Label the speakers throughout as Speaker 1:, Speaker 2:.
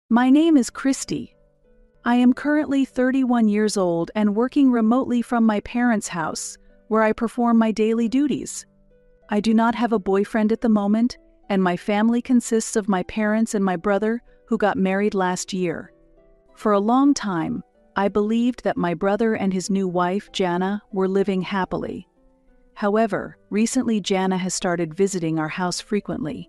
Speaker 1: My name is Christy. I am currently 31 years old and working remotely from my parents' house, where I perform my daily duties. I do not have a boyfriend at the moment, and my family consists of my parents and my brother, who got married last year. For a long time, I believed that my brother and his new wife, Jana, were living happily. However, recently Jana has started visiting our house frequently.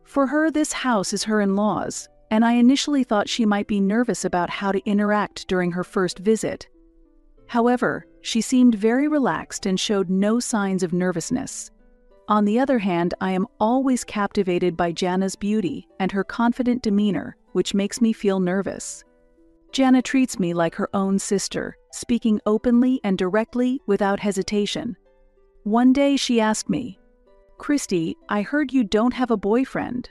Speaker 1: For her, this house is her in-laws, and I initially thought she might be nervous about how to interact during her first visit. However, she seemed very relaxed and showed no signs of nervousness. On the other hand, I am always captivated by Jana's beauty and her confident demeanor, which makes me feel nervous. Jana treats me like her own sister, speaking openly and directly without hesitation. One day she asked me, "Christy, I heard you don't have a boyfriend.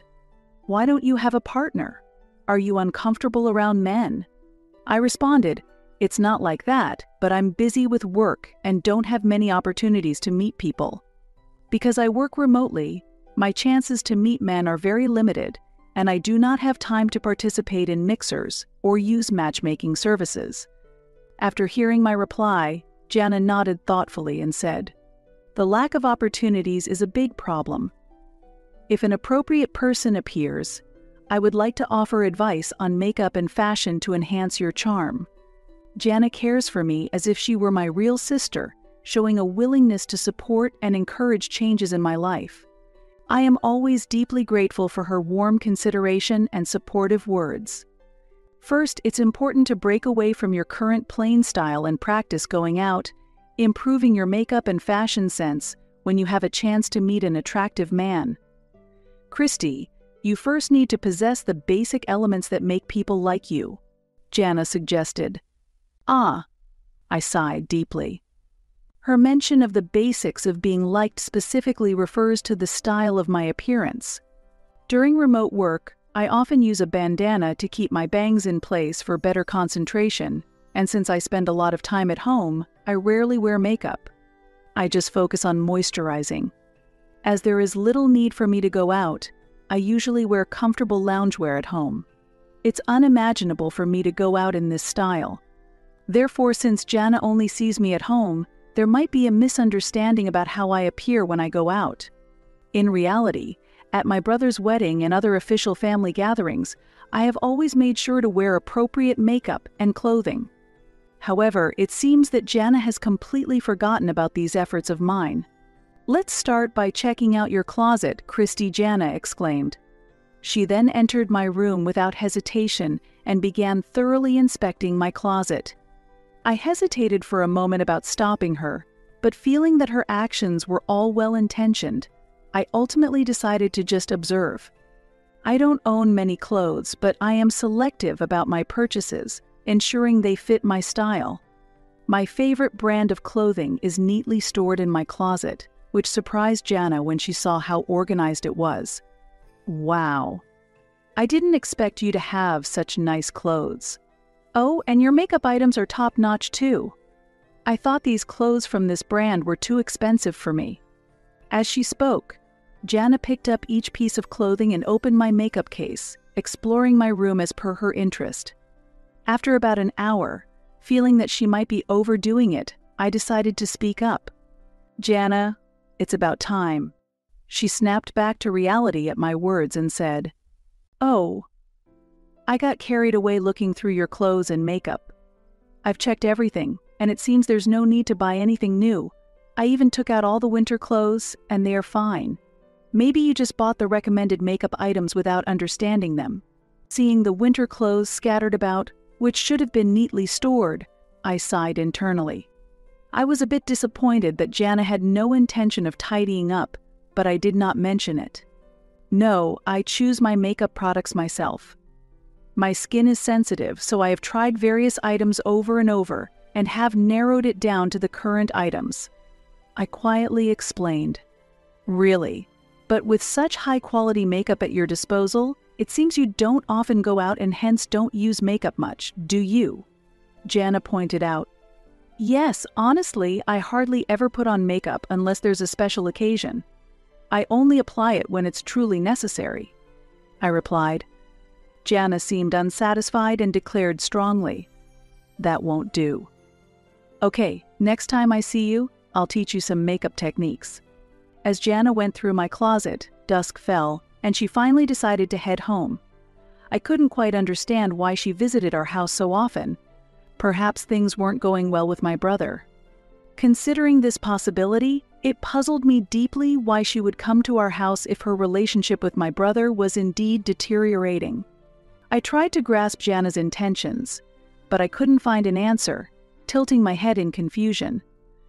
Speaker 1: Why don't you have a partner? Are you uncomfortable around men?" I responded, "It's not like that, but I'm busy with work and don't have many opportunities to meet people. Because I work remotely, my chances to meet men are very limited, and I do not have time to participate in mixers or use matchmaking services." After hearing my reply, Jana nodded thoughtfully and said, "The lack of opportunities is a big problem. If an appropriate person appears, I would like to offer advice on makeup and fashion to enhance your charm." Jana cares for me as if she were my real sister, showing a willingness to support and encourage changes in my life. I am always deeply grateful for her warm consideration and supportive words. First, it's important to break away from your current plain style and practice going out, improving your makeup and fashion sense when you have a chance to meet an attractive man. "Christy, you first need to possess the basic elements that make people like you," Jana suggested. "Ah," I sighed deeply. Her mention of the basics of being liked specifically refers to the style of my appearance. During remote work, I often use a bandana to keep my bangs in place for better concentration, and since I spend a lot of time at home, I rarely wear makeup. I just focus on moisturizing. As there is little need for me to go out, I usually wear comfortable loungewear at home. It's unimaginable for me to go out in this style. Therefore, since Jana only sees me at home, there might be a misunderstanding about how I appear when I go out. In reality, at my brother's wedding and other official family gatherings, I have always made sure to wear appropriate makeup and clothing. However, it seems that Jana has completely forgotten about these efforts of mine. "Let's start by checking out your closet," Christy Jana exclaimed. She then entered my room without hesitation and began thoroughly inspecting my closet. I hesitated for a moment about stopping her, but feeling that her actions were all well-intentioned, I ultimately decided to just observe. I don't own many clothes, but I am selective about my purchases, ensuring they fit my style. My favorite brand of clothing is neatly stored in my closet, which surprised Jana when she saw how organized it was. "Wow. I didn't expect you to have such nice clothes. Oh, and your makeup items are top-notch too. I thought these clothes from this brand were too expensive for me." As she spoke, Jana picked up each piece of clothing and opened my makeup case, exploring my room as per her interest. After about an hour, feeling that she might be overdoing it, I decided to speak up. "Jana, it's about time." She snapped back to reality at my words and said, "Oh, I got carried away looking through your clothes and makeup. I've checked everything, and it seems there's no need to buy anything new. I even took out all the winter clothes, and they are fine. Maybe you just bought the recommended makeup items without understanding them." Seeing the winter clothes scattered about, which should have been neatly stored, I sighed internally. I was a bit disappointed that Jana had no intention of tidying up, but I did not mention it. No, I choose my makeup products myself. My skin is sensitive, so I have tried various items over and over and have narrowed it down to the current items. I quietly explained. "Really? But with such high-quality makeup at your disposal, it seems you don't often go out and hence don't use makeup much, do you?" Jana pointed out. "Yes, honestly, I hardly ever put on makeup unless there's a special occasion. I only apply it when it's truly necessary," I replied. Jana seemed unsatisfied and declared strongly, "That won't do. Okay, next time I see you, I'll teach you some makeup techniques." As Jana went through my closet, dusk fell, and she finally decided to head home. I couldn't quite understand why she visited our house so often. Perhaps things weren't going well with my brother. Considering this possibility, it puzzled me deeply why she would come to our house if her relationship with my brother was indeed deteriorating. I tried to grasp Jana's intentions, but I couldn't find an answer, tilting my head in confusion.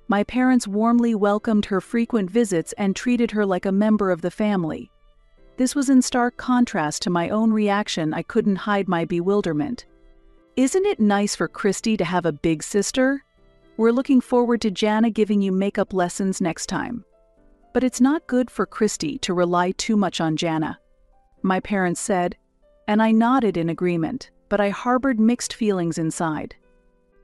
Speaker 1: My parents warmly welcomed her frequent visits and treated her like a member of the family. This was in stark contrast to my own reaction. I couldn't hide my bewilderment. "Isn't it nice for Christy to have a big sister? We're looking forward to Jana giving you makeup lessons next time. But it's not good for Christy to rely too much on Jana," my parents said, and I nodded in agreement, but I harbored mixed feelings inside.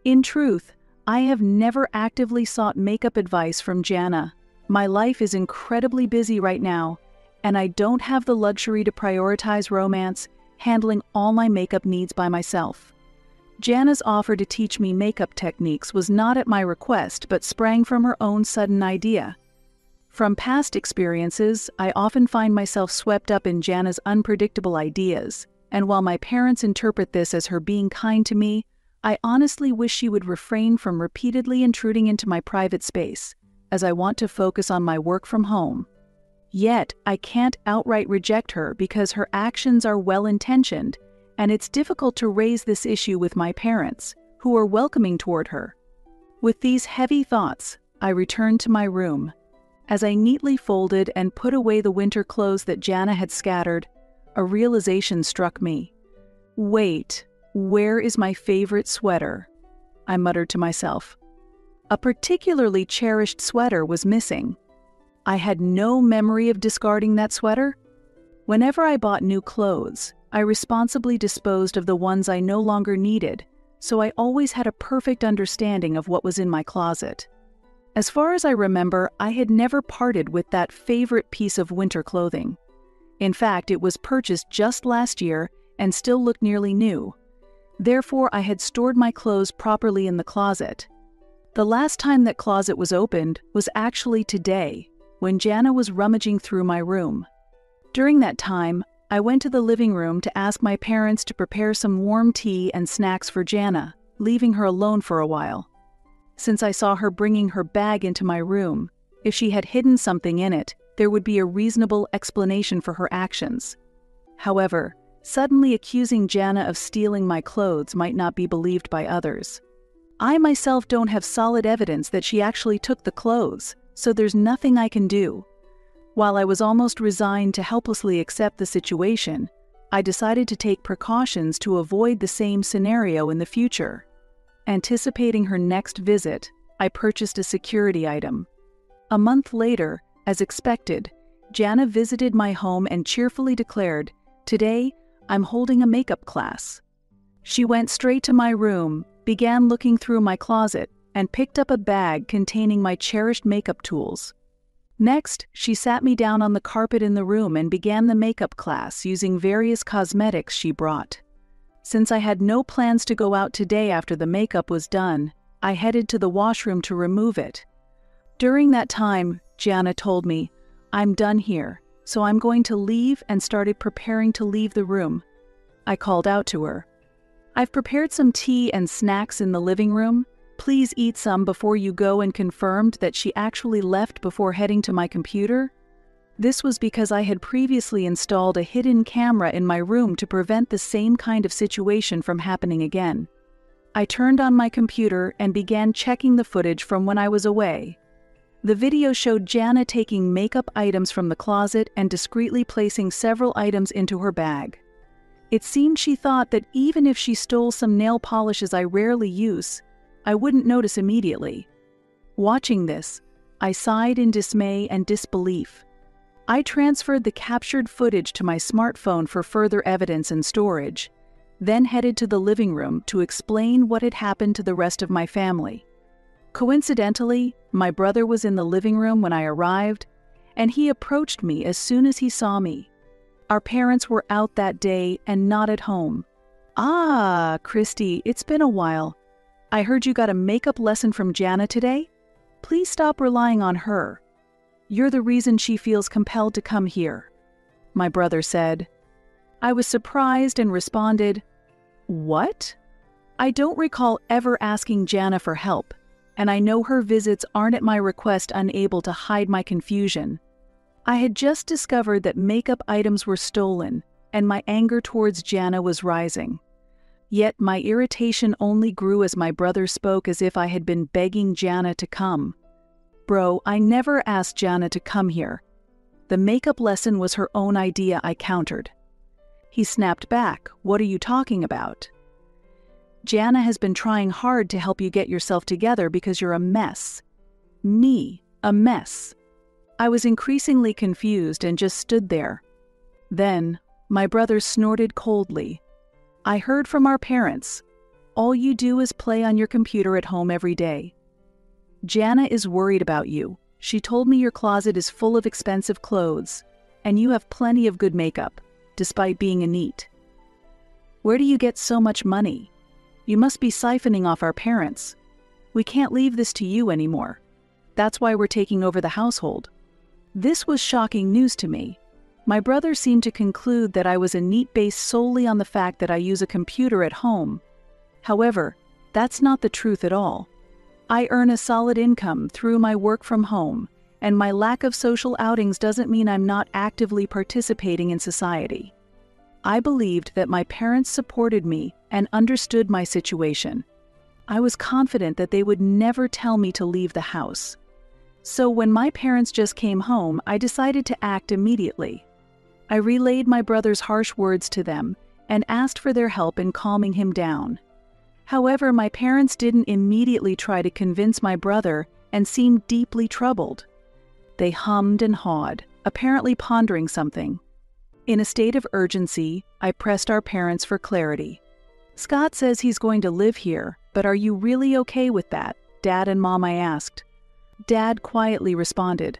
Speaker 1: In truth, I have never actively sought makeup advice from Jana. My life is incredibly busy right now, and I don't have the luxury to prioritize romance, handling all my makeup needs by myself. Jana's offer to teach me makeup techniques was not at my request but sprang from her own sudden idea. From past experiences, I often find myself swept up in Jana's unpredictable ideas, and while my parents interpret this as her being kind to me, I honestly wish she would refrain from repeatedly intruding into my private space, as I want to focus on my work from home. Yet, I can't outright reject her because her actions are well-intentioned, and it's difficult to raise this issue with my parents, who are welcoming toward her. With these heavy thoughts, I returned to my room. As I neatly folded and put away the winter clothes that Jana had scattered, a realization struck me. "Wait, where is my favorite sweater?" I muttered to myself. A particularly cherished sweater was missing. I had no memory of discarding that sweater. Whenever I bought new clothes, I responsibly disposed of the ones I no longer needed, so I always had a perfect understanding of what was in my closet. As far as I remember, I had never parted with that favorite piece of winter clothing. In fact, it was purchased just last year and still looked nearly new. Therefore, I had stored my clothes properly in the closet. The last time that closet was opened was actually today, when Jana was rummaging through my room. During that time, I went to the living room to ask my parents to prepare some warm tea and snacks for Jana, leaving her alone for a while. Since I saw her bringing her bag into my room, if she had hidden something in it, there would be a reasonable explanation for her actions. However, suddenly accusing Jana of stealing my clothes might not be believed by others. I myself don't have solid evidence that she actually took the clothes, so there's nothing I can do. While I was almost resigned to helplessly accept the situation, I decided to take precautions to avoid the same scenario in the future. Anticipating her next visit, I purchased a security item. A month later, as expected, Jana visited my home and cheerfully declared, "Today, I'm holding a makeup class." She went straight to my room, began looking through my closet, and picked up a bag containing my cherished makeup tools. Next, she sat me down on the carpet in the room and began the makeup class using various cosmetics she brought. Since I had no plans to go out today after the makeup was done, I headed to the washroom to remove it. During that time, Jana told me, "I'm done here, so I'm going to leave," and started preparing to leave the room. I called out to her, "I've prepared some tea and snacks in the living room. Please eat some before you go," and confirmed that she actually left before heading to my computer. This was because I had previously installed a hidden camera in my room to prevent the same kind of situation from happening again. I turned on my computer and began checking the footage from when I was away. The video showed Jana taking makeup items from the closet and discreetly placing several items into her bag. It seemed she thought that even if she stole some nail polishes I rarely use, I wouldn't notice immediately. Watching this, I sighed in dismay and disbelief. I transferred the captured footage to my smartphone for further evidence and storage, then headed to the living room to explain what had happened to the rest of my family. Coincidentally, my brother was in the living room when I arrived, and he approached me as soon as he saw me. Our parents were out that day and not at home. Ah, Christy, it's been a while. I heard you got a makeup lesson from Jana today? Please stop relying on her. You're the reason she feels compelled to come here, my brother said. I was surprised and responded, What? I don't recall ever asking Jana for help, and I know her visits aren't at my request, unable to hide my confusion. I had just discovered that makeup items were stolen, and my anger towards Jana was rising. Yet my irritation only grew as my brother spoke as if I had been begging Jana to come. Bro, I never asked Jana to come here. The makeup lesson was her own idea, I countered. He snapped back, What are you talking about? Jana has been trying hard to help you get yourself together because you're a mess. Me, a mess. I was increasingly confused and just stood there. Then, my brother snorted coldly. I heard from our parents. All you do is play on your computer at home every day. Jana is worried about you. She told me your closet is full of expensive clothes, and you have plenty of good makeup, despite being a NEET. Where do you get so much money? You must be siphoning off our parents. We can't leave this to you anymore. That's why we're taking over the household. This was shocking news to me. My brother seemed to conclude that I was a NEET based solely on the fact that I use a computer at home. However, that's not the truth at all. I earn a solid income through my work from home, and my lack of social outings doesn't mean I'm not actively participating in society. I believed that my parents supported me and understood my situation. I was confident that they would never tell me to leave the house. So when my parents just came home, I decided to act immediately. I relayed my brother's harsh words to them and asked for their help in calming him down. However, my parents didn't immediately try to convince my brother and seemed deeply troubled. They hummed and hawed, apparently pondering something. In a state of urgency, I pressed our parents for clarity. Scott says he's going to live here, but are you really okay with that, Dad and Mom? I asked. Dad quietly responded,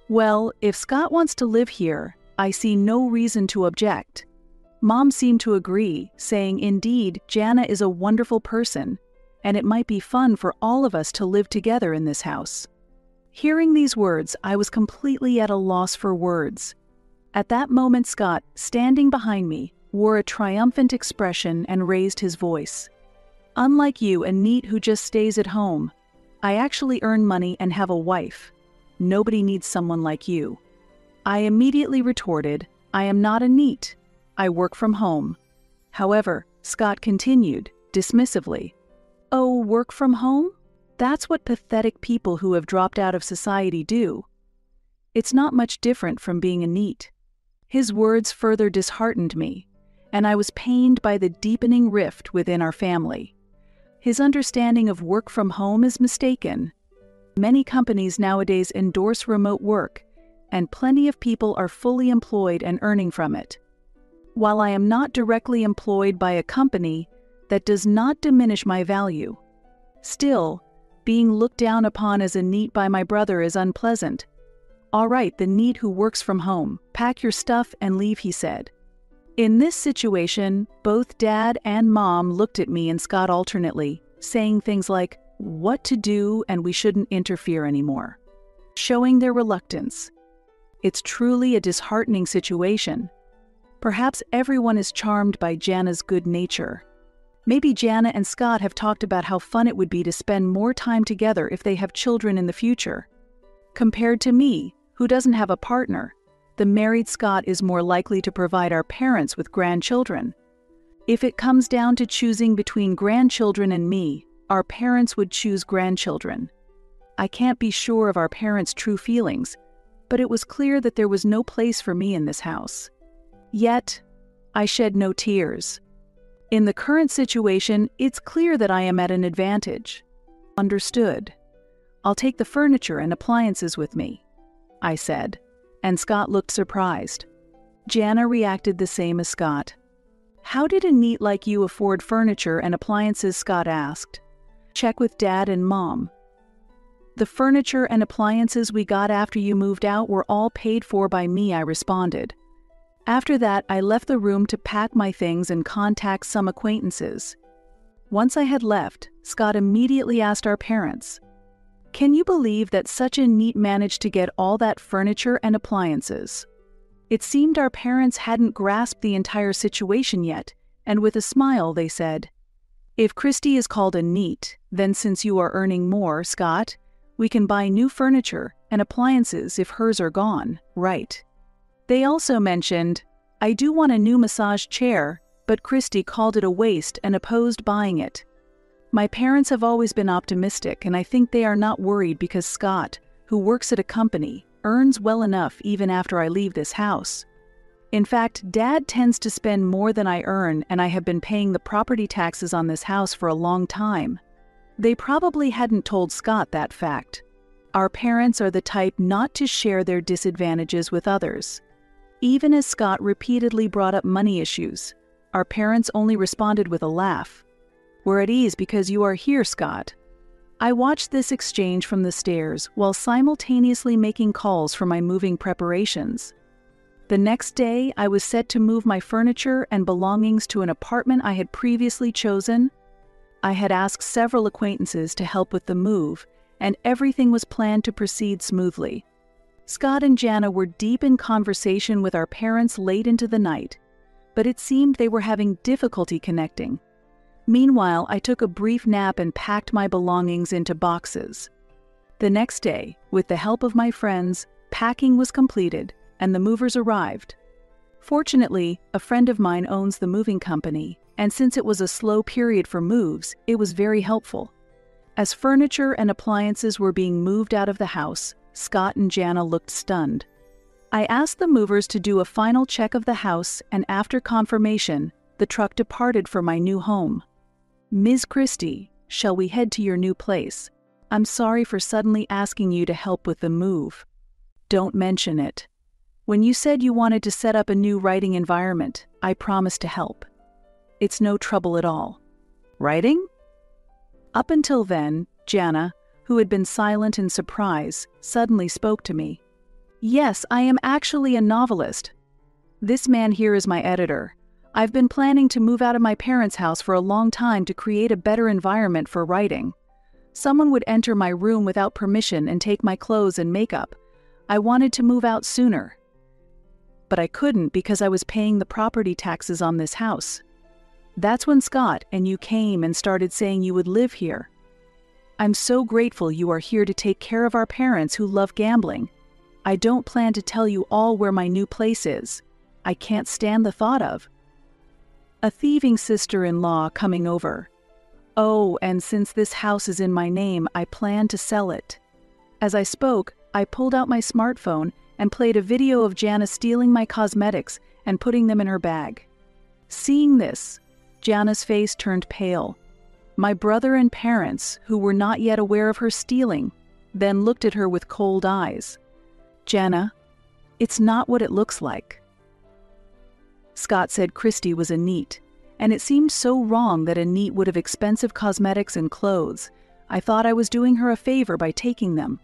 Speaker 1: Well, if Scott wants to live here, I see no reason to object. Mom seemed to agree, saying, Indeed, Jana is a wonderful person, and it might be fun for all of us to live together in this house. Hearing these words, I was completely at a loss for words. At that moment, Scott, standing behind me, wore a triumphant expression and raised his voice. Unlike you, a NEET who just stays at home, I actually earn money and have a wife. Nobody needs someone like you. I immediately retorted, I am not a NEET. I work from home. However, Scott continued, dismissively, Oh, work from home? That's what pathetic people who have dropped out of society do. It's not much different from being a NEET. His words further disheartened me, and I was pained by the deepening rift within our family. His understanding of work from home is mistaken. Many companies nowadays endorse remote work, and plenty of people are fully employed and earning from it. While I am not directly employed by a company, that does not diminish my value. Still, being looked down upon as a NEET by my brother is unpleasant. All right, the NEET who works from home, pack your stuff and leave, he said. In this situation, both Dad and Mom looked at me and Scott alternately, saying things like, what to do and we shouldn't interfere anymore, showing their reluctance. It's truly a disheartening situation. Perhaps everyone is charmed by Jana's good nature. Maybe Jana and Scott have talked about how fun it would be to spend more time together if they have children in the future. Compared to me, who doesn't have a partner, the married Scott is more likely to provide our parents with grandchildren. If it comes down to choosing between grandchildren and me, our parents would choose grandchildren. I can't be sure of our parents' true feelings, but it was clear that there was no place for me in this house. Yet, I shed no tears. In the current situation, it's clear that I am at an advantage. Understood. I'll take the furniture and appliances with me, I said, and Scott looked surprised. Jana reacted the same as Scott. How did a NEET like you afford furniture and appliances? Scott asked. Check with Dad and Mom. The furniture and appliances we got after you moved out were all paid for by me, I responded. After that, I left the room to pack my things and contact some acquaintances. Once I had left, Scott immediately asked our parents, "Can you believe that such a NEET managed to get all that furniture and appliances?" It seemed our parents hadn't grasped the entire situation yet, and with a smile they said, "If Christy is called a NEET, then since you are earning more, Scott, we can buy new furniture and appliances if hers are gone, right?" They also mentioned, "I do want a new massage chair, but Christy called it a waste and opposed buying it." My parents have always been optimistic, and I think they are not worried because Scott, who works at a company, earns well enough even after I leave this house. In fact, Dad tends to spend more than I earn, and I have been paying the property taxes on this house for a long time. They probably hadn't told Scott that fact. Our parents are the type not to share their disadvantages with others. Even as Scott repeatedly brought up money issues, our parents only responded with a laugh. "We're at ease because you are here, Scott." I watched this exchange from the stairs while simultaneously making calls for my moving preparations. The next day, I was set to move my furniture and belongings to an apartment I had previously chosen. I had asked several acquaintances to help with the move, and everything was planned to proceed smoothly. Scott and Jana were deep in conversation with our parents late into the night, but it seemed they were having difficulty connecting. Meanwhile, I took a brief nap and packed my belongings into boxes. The next day, with the help of my friends, packing was completed and the movers arrived. Fortunately, a friend of mine owns the moving company, and since it was a slow period for moves, it was very helpful. As furniture and appliances were being moved out of the house, Scott and Jana looked stunned. I asked the movers to do a final check of the house, and after confirmation, the truck departed for my new home. "Ms. Christie, shall we head to your new place? I'm sorry for suddenly asking you to help with the move." "Don't mention it. When you said you wanted to set up a new writing environment, I promised to help. It's no trouble at all." "Writing?" Up until then, Jana, who had been silent in surprise, suddenly spoke to me. "Yes, I am actually a novelist. This man here is my editor. I've been planning to move out of my parents' house for a long time to create a better environment for writing. Someone would enter my room without permission and take my clothes and makeup. I wanted to move out sooner. But I couldn't because I was paying the property taxes on this house. That's when Scott and you came and started saying you would live here. I'm so grateful you are here to take care of our parents who love gambling. I don't plan to tell you all where my new place is. I can't stand the thought of a thieving sister-in-law coming over. Oh, and since this house is in my name, I plan to sell it." As I spoke, I pulled out my smartphone and played a video of Jana stealing my cosmetics and putting them in her bag. Seeing this, Jana's face turned pale. My brother and parents, who were not yet aware of her stealing, then looked at her with cold eyes. "Jana, it's not what it looks like." Scott said Christy was a NEET, and it seemed so wrong that a NEET would have expensive cosmetics and clothes. I thought I was doing her a favor by taking them.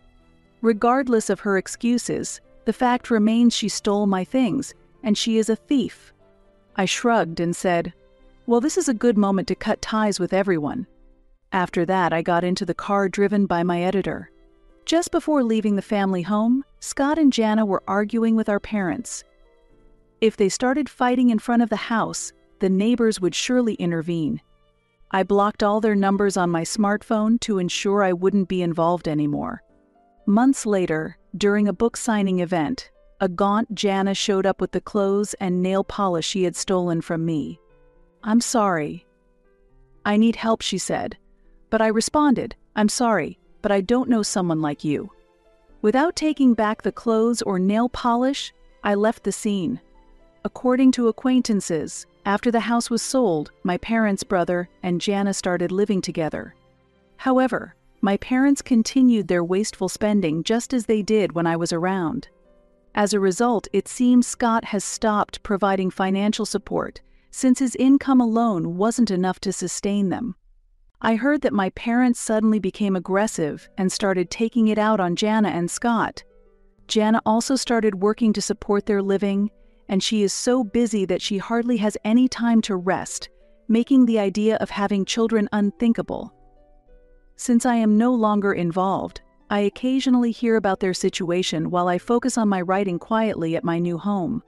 Speaker 1: Regardless of her excuses, the fact remains she stole my things, and she is a thief. I shrugged and said, "Well, this is a good moment to cut ties with everyone." After that, I got into the car driven by my editor. Just before leaving the family home, Scott and Jana were arguing with our parents. If they started fighting in front of the house, the neighbors would surely intervene. I blocked all their numbers on my smartphone to ensure I wouldn't be involved anymore. Months later, during a book signing event, a gaunt Jana showed up with the clothes and nail polish she had stolen from me. "I'm sorry." "I need help," she said. But I responded, "I'm sorry, but I don't know someone like you." Without taking back the clothes or nail polish, I left the scene. According to acquaintances, after the house was sold, my parents' brother and Jana started living together. However, my parents continued their wasteful spending just as they did when I was around. As a result, it seems Scott has stopped providing financial support since his income alone wasn't enough to sustain them. I heard that my parents suddenly became aggressive and started taking it out on Jana and Scott. Jana also started working to support their living, and she is so busy that she hardly has any time to rest, making the idea of having children unthinkable. Since I am no longer involved, I occasionally hear about their situation while I focus on my writing quietly at my new home.